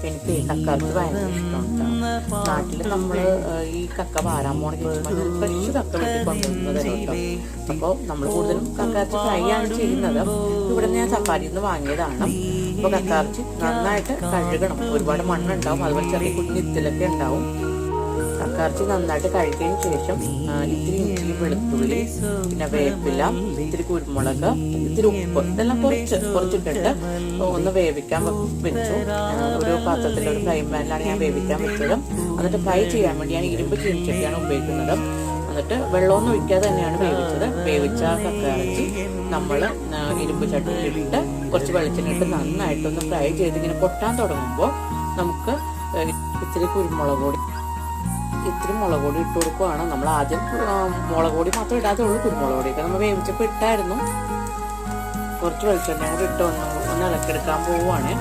എനിക്ക് കക്കയിറച്ചി ഭയങ്കര ഇഷ്ടമാണ്. നാട്ടിൽ നമ്മൾ ഈ കക്ക വാരാൻ പോണെങ്കിൽ ഫ്രഷ് കക്ക വീട്ടിൽ കൊണ്ടുവരുന്നത് കേട്ടോ. അപ്പോൾ നമ്മൾ കൂടുതലും കക്കയിറച്ചി ഫ്രൈ ആണ് ചെയ്യുന്നത്. ഇവിടെ ഞാൻ സഫാരിയിൽ നിന്ന് വാങ്ങിയതാണ്. അപ്പോൾ കക്കയിറച്ചി നന്നായിട്ട് കഴുകണം. ഒരുപാട് മണ്ണുണ്ടാവും, അതുപോലെ ചെറിയ കുഞ്ഞിത്തിലൊക്കെ ഉണ്ടാവും. കക്കയിറച്ചി നന്നായിട്ട് കഴുകിയതിന് ശേഷം ഇത്തിരി ഇഞ്ചി, വെളുത്തുള്ളി, പിന്നെ വേപ്പില, ഇത്തിരി കുരുമുളക്, ഇത്തിരി ഉപ്പ്, ഇതെല്ലാം കുറച്ചിട്ടിട്ട് ഒന്ന് വേവിക്കാൻ വെച്ചു. ഒരു പാത്രത്തിൽ ഒരു ഫ്രൈ പാനിലാണ് ഞാൻ വേവിക്കാൻ വെച്ചത്. എന്നിട്ട് ഫ്രൈ ചെയ്യാൻ വേണ്ടി ഞാൻ ഇരുമ്പ് ചീനിച്ചട്ടിയാണ് ഉപയോഗിക്കുന്നത്. എന്നിട്ട് വെള്ളമൊന്നും ഒഴിക്കാതെ തന്നെയാണ് വേവിച്ചത്. വേവിച്ച കക്കയിറച്ചി നമ്മൾ ഇരുമ്പ് ചട്ടിയിലിട്ട് കുറച്ച് വെളിച്ചെണ്ണ ഇട്ട് നന്നായിട്ടൊന്ന് ഫ്രൈ ചെയ്ത് ഇങ്ങനെ പൊട്ടാൻ തുടങ്ങുമ്പോൾ നമുക്ക് ഇത്തിരി കുരുമുളക് പൊടി, ഇത്തിരി മുളക് പൊടി ഇട്ട് കൊടുക്കുവാണ്. നമ്മൾ ആദ്യം മുളക് പൊടി മാത്രം ഇടാതെ ഉള്ളൂ, കുരുമുളക് പൊടിയൊക്കെ നമ്മൾ വേവിച്ചപ്പോൾ ഇട്ടായിരുന്നു. കുറച്ച് വെളിച്ചെണ്ണ കൂടി ഇട്ട് ഒന്ന് ഇളക്കിയെടുക്കാൻ പോവുകയാണ്.